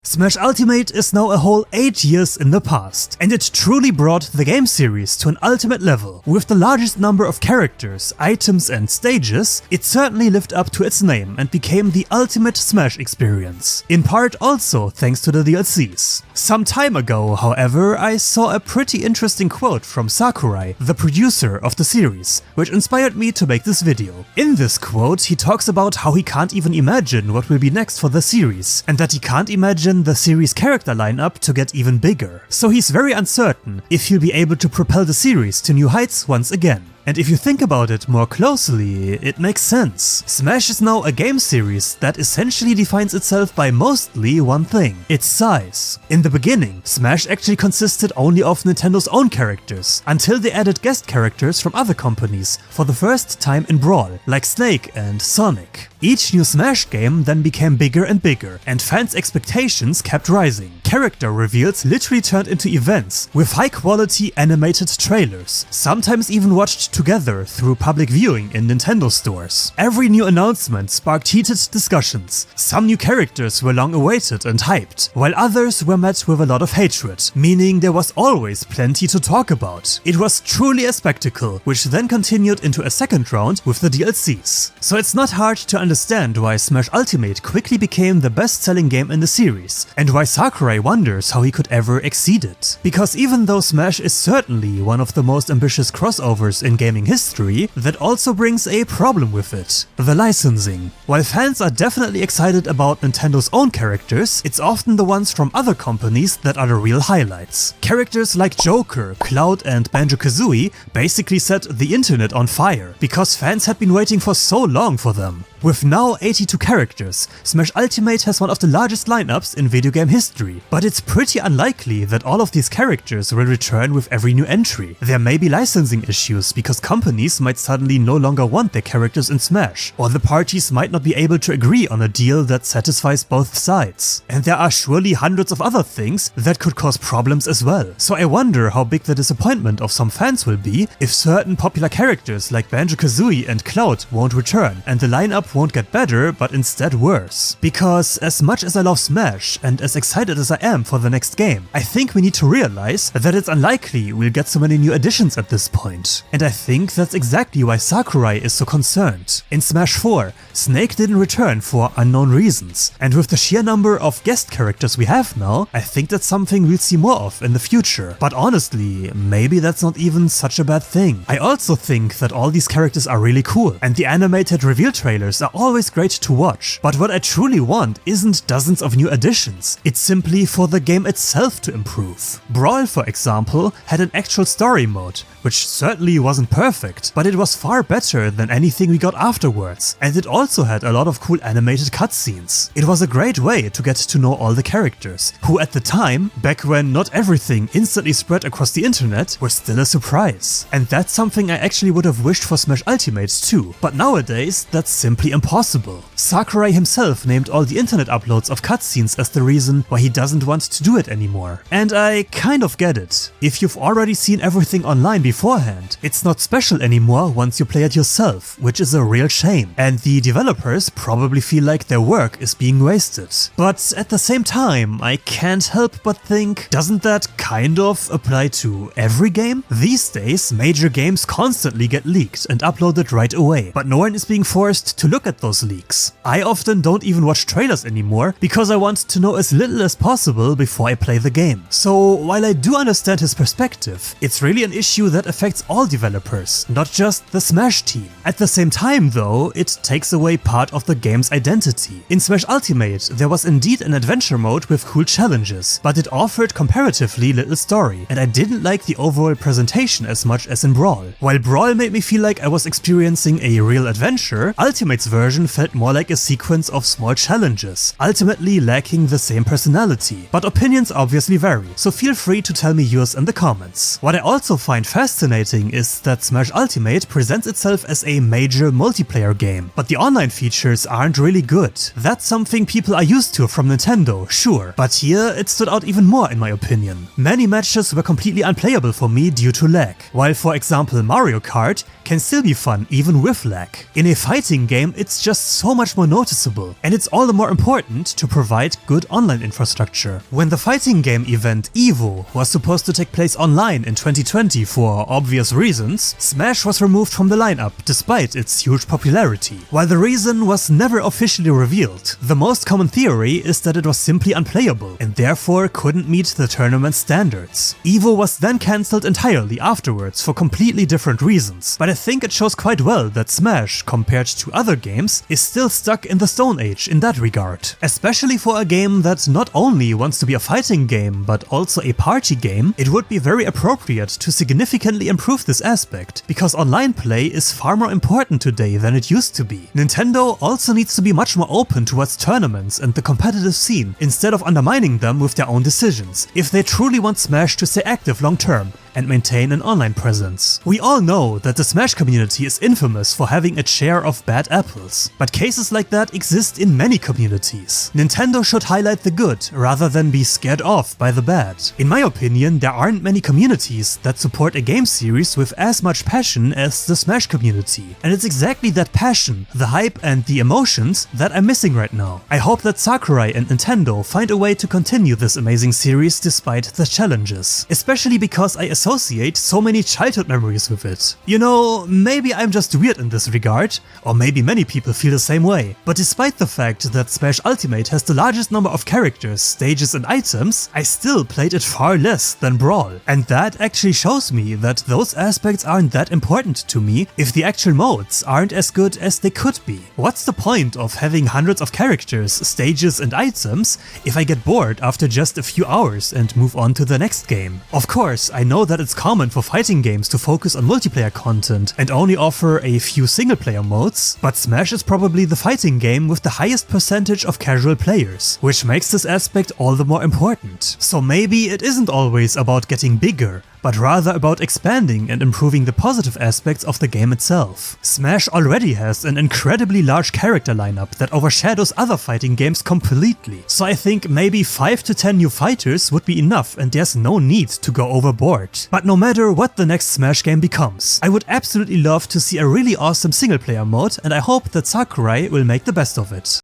Smash Ultimate is now a whole 8 years in the past, and it truly brought the game series to an ultimate level. With the largest number of characters, items and stages, it certainly lived up to its name and became the ultimate Smash experience. In part also thanks to the DLCs. Some time ago, however, I saw a pretty interesting quote from Sakurai, the producer of the series, which inspired me to make this video. In this quote, he talks about how he can't even imagine what will be next for the series, and that he can't imagine the series' character lineup to get even bigger. So he's very uncertain if he'll be able to propel the series to new heights once again. And if you think about it more closely, it makes sense. Smash is now a game series that essentially defines itself by mostly one thing: its size. In the beginning, Smash actually consisted only of Nintendo's own characters, until they added guest characters from other companies for the first time in Brawl, like Snake and Sonic. Each new Smash game then became bigger and bigger, and fans' expectations kept rising. Character reveals literally turned into events, with high-quality animated trailers, sometimes even watched together through public viewing in Nintendo stores. Every new announcement sparked heated discussions. Some new characters were long awaited and hyped, while others were met with a lot of hatred, meaning there was always plenty to talk about. It was truly a spectacle, which then continued into a second round with the DLCs. So it's not hard to understand why Smash Ultimate quickly became the best-selling game in the series, and why Sakurai wonders how he could ever exceed it. Because even though Smash is certainly one of the most ambitious crossovers in gaming history, that also brings a problem with it: the licensing. While fans are definitely excited about Nintendo's own characters, it's often the ones from other companies that are the real highlights. Characters like Joker, Cloud and Banjo-Kazooie basically set the internet on fire, because fans had been waiting for so long for them. With now 82 characters, Smash Ultimate has one of the largest lineups in video game history, but it's pretty unlikely that all of these characters will return with every new entry. There may be licensing issues because companies might suddenly no longer want their characters in Smash, or the parties might not be able to agree on a deal that satisfies both sides. And there are surely hundreds of other things that could cause problems as well. So I wonder how big the disappointment of some fans will be if certain popular characters like Banjo-Kazooie and Cloud won't return, and the lineup won't get better, but instead worse. Because as much as I love Smash, and as excited as I am for the next game, I think we need to realize that it's unlikely we'll get so many new additions at this point. And I think that's exactly why Sakurai is so concerned. In Smash 4, Snake didn't return for unknown reasons, and with the sheer number of guest characters we have now, I think that's something we'll see more of in the future. But honestly, maybe that's not even such a bad thing. I also think that all these characters are really cool, and the animated reveal trailers are always great to watch. But what I truly want isn't dozens of new additions, it's simply for the game itself to improve. Brawl, for example, had an actual story mode, which certainly wasn't perfect, but it was far better than anything we got afterwards, and it also had a lot of cool animated cutscenes. It was a great way to get to know all the characters, who at the time, back when not everything instantly spread across the internet, were still a surprise. And that's something I actually would have wished for Smash Ultimate too, but nowadays that's simply impossible. Sakurai himself named all the internet uploads of cutscenes as the reason why he doesn't want to do it anymore. And I kind of get it. If you've already seen everything online beforehand, it's not special anymore once you play it yourself, which is a real shame. And the developers probably feel like their work is being wasted. But at the same time, I can't help but think, doesn't that kind of apply to every game? These days, major games constantly get leaked and uploaded right away, but no one is being forced to look at those leaks. I often don't even watch trailers anymore because I want to know as little as possible before I play the game. So while I do understand his perspective, it's really an issue that affects all developers, not just the Smash team. At the same time though, it takes away part of the game's identity. In Smash Ultimate, there was indeed an adventure mode with cool challenges, but it offered comparatively little story, and I didn't like the overall presentation as much as in Brawl. While Brawl made me feel like I was experiencing a real adventure, Ultimate's version felt more like a sequence of small challenges, ultimately lacking the same personality. But opinions obviously vary, so feel free to tell me yours in the comments. What I also find fascinating is that Smash Ultimate presents itself as a major multiplayer game, but the online features aren't really good. That's something people are used to from Nintendo, sure, but here it stood out even more in my opinion. Many matches were completely unplayable for me due to lag, while for example Mario Kart can still be fun even with lag. In a fighting game, it's just so much more noticeable, and it's all the more important to provide good online infrastructure. When the fighting game event EVO was supposed to take place online in 2020 for obvious reasons, Smash was removed from the lineup despite its huge popularity. While the reason was never officially revealed, the most common theory is that it was simply unplayable and therefore couldn't meet the tournament standards. EVO was then cancelled entirely afterwards for completely different reasons, but I think it shows quite well that Smash, compared to other games, is still stuck in the Stone Age in that regard. Especially for a game that not only wants to be a fighting game but also a party game, it would be very appropriate to significantly improve this aspect, because online play is far more important today than it used to be. Nintendo also needs to be much more open towards tournaments and the competitive scene, instead of undermining them with their own decisions, if they truly want Smash to stay active long term and maintain an online presence. We all know that the Smash community is infamous for having its share of bad apples, but cases like that exist in many communities. Nintendo should highlight the good rather than be scared off by the bad. In my opinion, there aren't many communities that support a game series with as much passion as the Smash community, and it's exactly that passion, the hype and the emotions that I'm missing right now. I hope that Sakurai and Nintendo find a way to continue this amazing series despite the challenges, especially because I associate so many childhood memories with it. You know, maybe I'm just weird in this regard, or maybe many people feel the same way, but despite the fact that Smash Ultimate has the largest number of characters, stages and items, I still played it far less than Brawl, and that actually shows me that those aspects aren't that important to me if the actual modes aren't as good as they could be. What's the point of having hundreds of characters, stages and items if I get bored after just a few hours and move on to the next game? Of course, I know that it's common for fighting games to focus on multiplayer content and only offer a few single-player modes, but Smash is probably the fighting game with the highest percentage of casual players, which makes this aspect all the more important. So maybe it isn't always about getting bigger, but rather about expanding and improving the positive aspects of the game itself. Smash already has an incredibly large character lineup that overshadows other fighting games completely, so I think maybe 5 to 10 new fighters would be enough and there's no need to go overboard. But no matter what the next Smash game becomes, I would absolutely love to see a really awesome single player mode, and I hope that Sakurai will make the best of it.